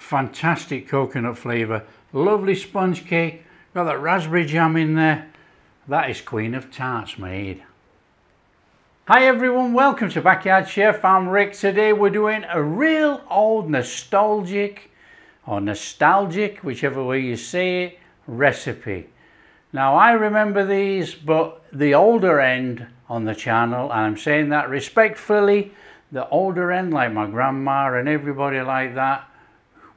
Fantastic coconut flavour, lovely sponge cake, got that raspberry jam in there. That is Queen of Tarts made. Hi everyone, welcome to Backyard Chef. I'm Rick. Today we're doing a real old nostalgic, whichever way you say it, recipe. Now I remember these, but the older end on the channel, and I'm saying that respectfully, the older end, like my grandma and everybody like that,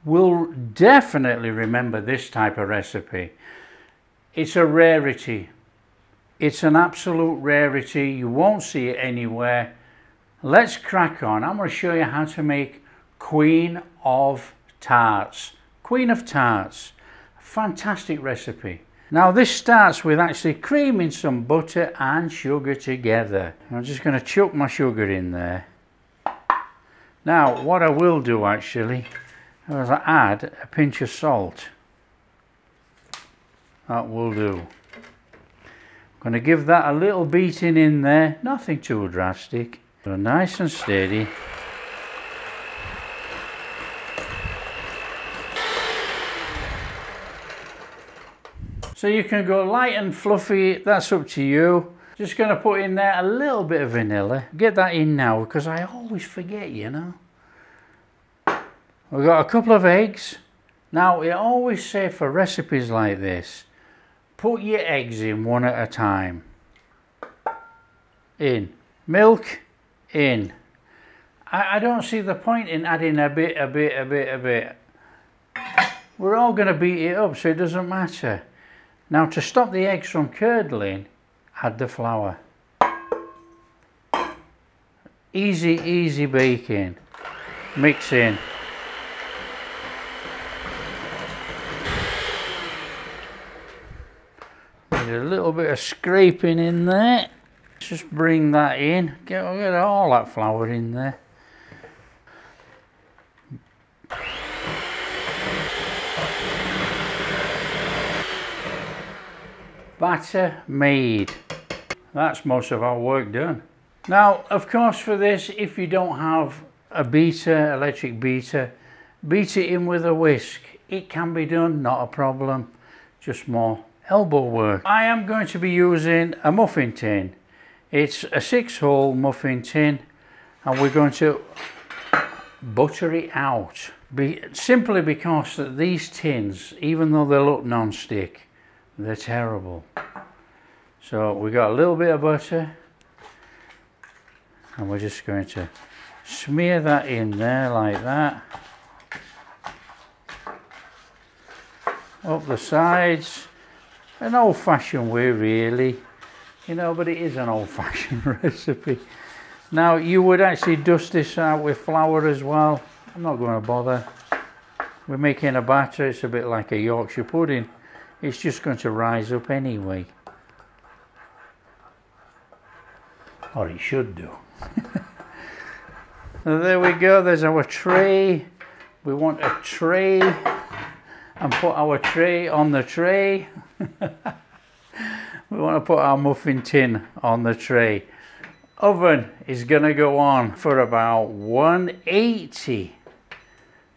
will definitely remember this type of recipe. It's a rarity. It's an absolute rarity. You won't see it anywhere. Let's crack on. I'm going to show you how to make Queen of Tarts. Queen of Tarts. Fantastic recipe. Now this starts with actually creaming some butter and sugar together. I'm just going to chuck my sugar in there. Now what I will do actually is I add a pinch of salt. That will do. I'm going to give that a little beating in there, nothing too drastic. So nice and steady. So you can go light and fluffy, that's up to you. Just going to put in there a little bit of vanilla. Get that in now because I always forget, you know. We've got a couple of eggs. Now I always say for recipes like this, put your eggs in one at a time. In. Milk, in. I don't see the point in adding a bit. We're all going to beat it up, so it doesn't matter. Now to stop the eggs from curdling, add the flour. Easy baking. Mix in. A little bit of scraping in there. Just bring that in. Get all that flour in there. Batter made. That's most of our work done. Now, of course, for this, if you don't have a beater, electric beater, beat it in with a whisk. It can be done, not a problem. Just more elbow work. I am going to be using a muffin tin. It's a 6-hole muffin tin and we're going to butter it out. Simply because that these tins, even though they look non-stick, they're terrible. So we got a little bit of butter and we're just going to smear that in there like that. Up the sides. An old-fashioned way really, you know, but it is an old-fashioned recipe. Now you would actually dust this out with flour as well. I'm not going to bother. We're making a batter, it's a bit like a Yorkshire pudding. It's just going to rise up anyway. Or it should do. So there we go, there's our tray. We want a tray. And put our tray on the tray. We want to put our muffin tin on the tray. Oven is going to go on for about 180.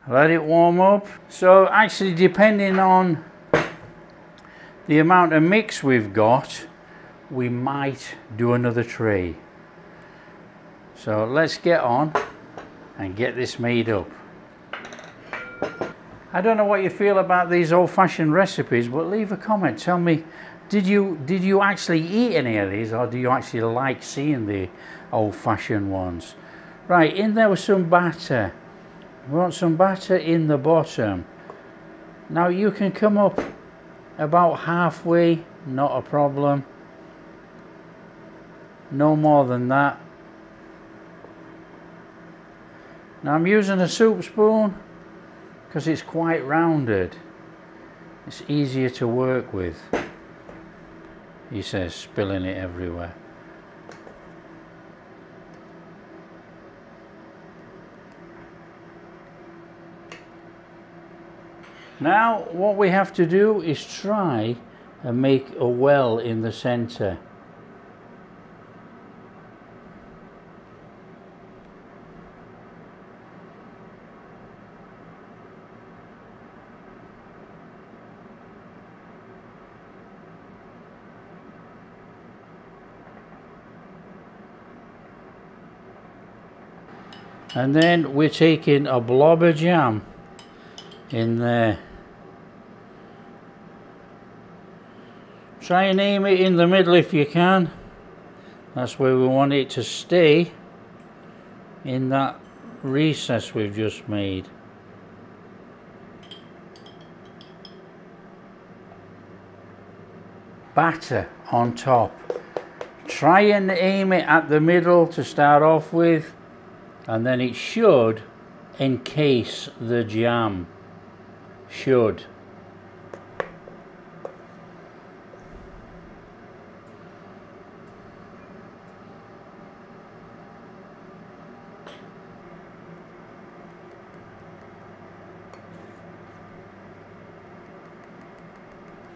Let it warm up. So actually, depending on the amount of mix we've got, we might do another tray. So let's get on and get this made up. I don't know what you feel about these old-fashioned recipes, but leave a comment. Tell me, did you actually eat any of these, or do you actually like seeing the old-fashioned ones? Right, in there with some batter. We want some batter in the bottom. Now you can come up about halfway, not a problem. No more than that. Now I'm using a soup spoon because it's quite rounded. It's easier to work with. He says, spilling it everywhere. Now what we have to do is try and make a well in the center. And then we're taking a blob of jam in there. Try and aim it in the middle if you can. That's where we want it to stay, in that recess we've just made. Batter on top. Try and aim it at the middle to start off with, and then it should encase the jam. Should.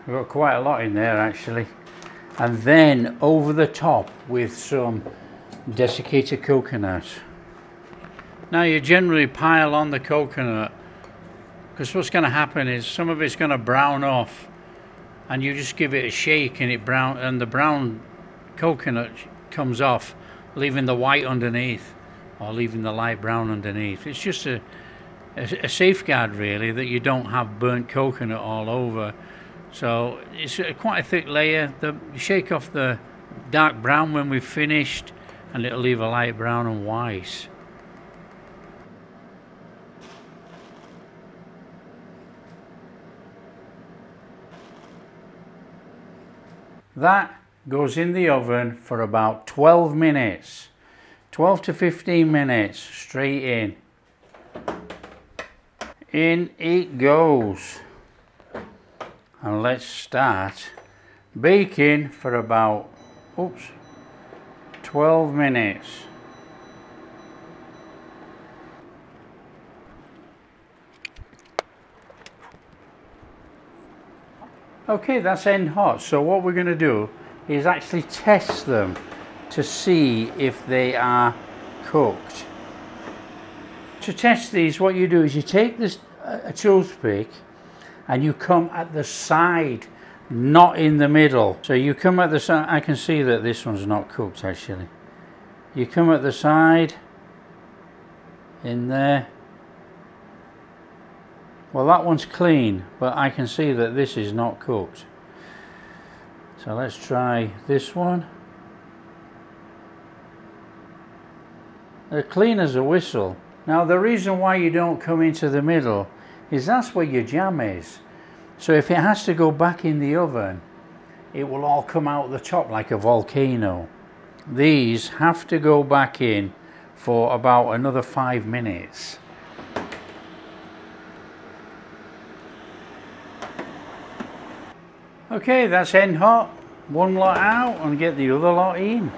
We've got quite a lot in there actually. And then over the top with some desiccated coconut. Now you generally pile on the coconut, because what's going to happen is some of it's going to brown off, and you just give it a shake and the brown coconut comes off, leaving the white underneath, or leaving the light brown underneath. It's just a safeguard really, that you don't have burnt coconut all over. So it's quite a thick layer. Shake off the dark brown when we've finished, and it'll leave a light brown and white. That goes in the oven for about 12 minutes. 12 to 15 minutes, straight in. In it goes. And let's start baking for about 12 minutes. Okay, that's end hot. So what we're going to do is actually test them to see if they are cooked. To test these, what you do is you take this a toothpick and you come at the side, not in the middle. So you come at the side. I can see that this one's not cooked actually. You come at the side, in there. Well, that one's clean, but I can see that this is not cooked. So let's try this one. They're clean as a whistle. Now the reason why you don't come into the middle is that's where your jam is. So if it has to go back in the oven, it will all come out the top like a volcano. These have to go back in for about another 5 minutes. Okay, that's end hot. One lot out and get the other lot in.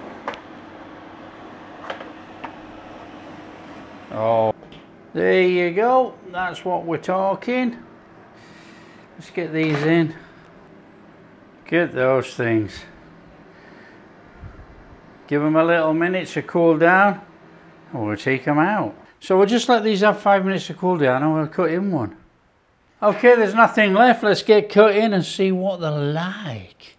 Oh, there you go. That's what we're talking. Let's get these in. Get those things. Give them a little minute to cool down, and we'll take them out. So we'll just let these have 5 minutes to cool down, and we'll cut in one. Okay, there's nothing left. Let's get cut in and see what they're like.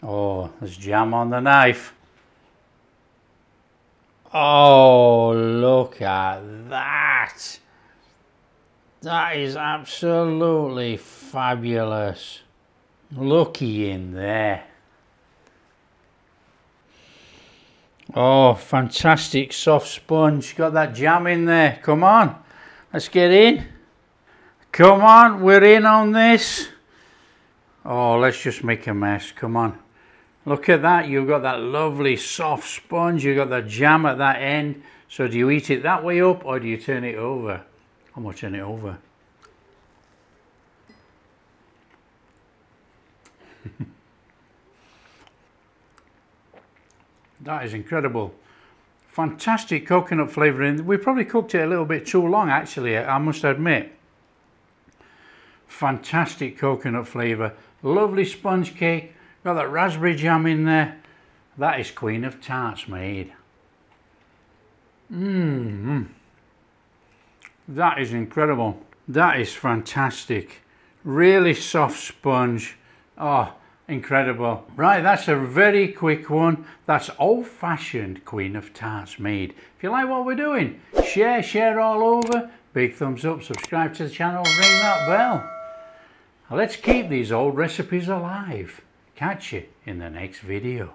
Oh, there's jam on the knife. Oh, look at that. That is absolutely fabulous. Looky in there. Oh, fantastic soft sponge. Got that jam in there. Come on, let's get in. Come on, we're in on this. Oh, let's just make a mess. Come on. Look at that. You've got that lovely soft sponge. You've got that jam at that end. So do you eat it that way up, or do you turn it over? I'm going to turn it over. That is incredible. Fantastic coconut flavouring. We probably cooked it a little bit too long actually, I must admit. Fantastic coconut flavour. Lovely sponge cake. Got that raspberry jam in there. That is Queen of Tarts made. That is incredible. That is fantastic. Really soft sponge. Oh, Incredible. Right, that's a very quick one. That's old-fashioned Queen of Tarts made. If you like what we're doing, share all over. Big thumbs up, subscribe to the channel, ring that bell. Now let's keep these old recipes alive. Catch you in the next video.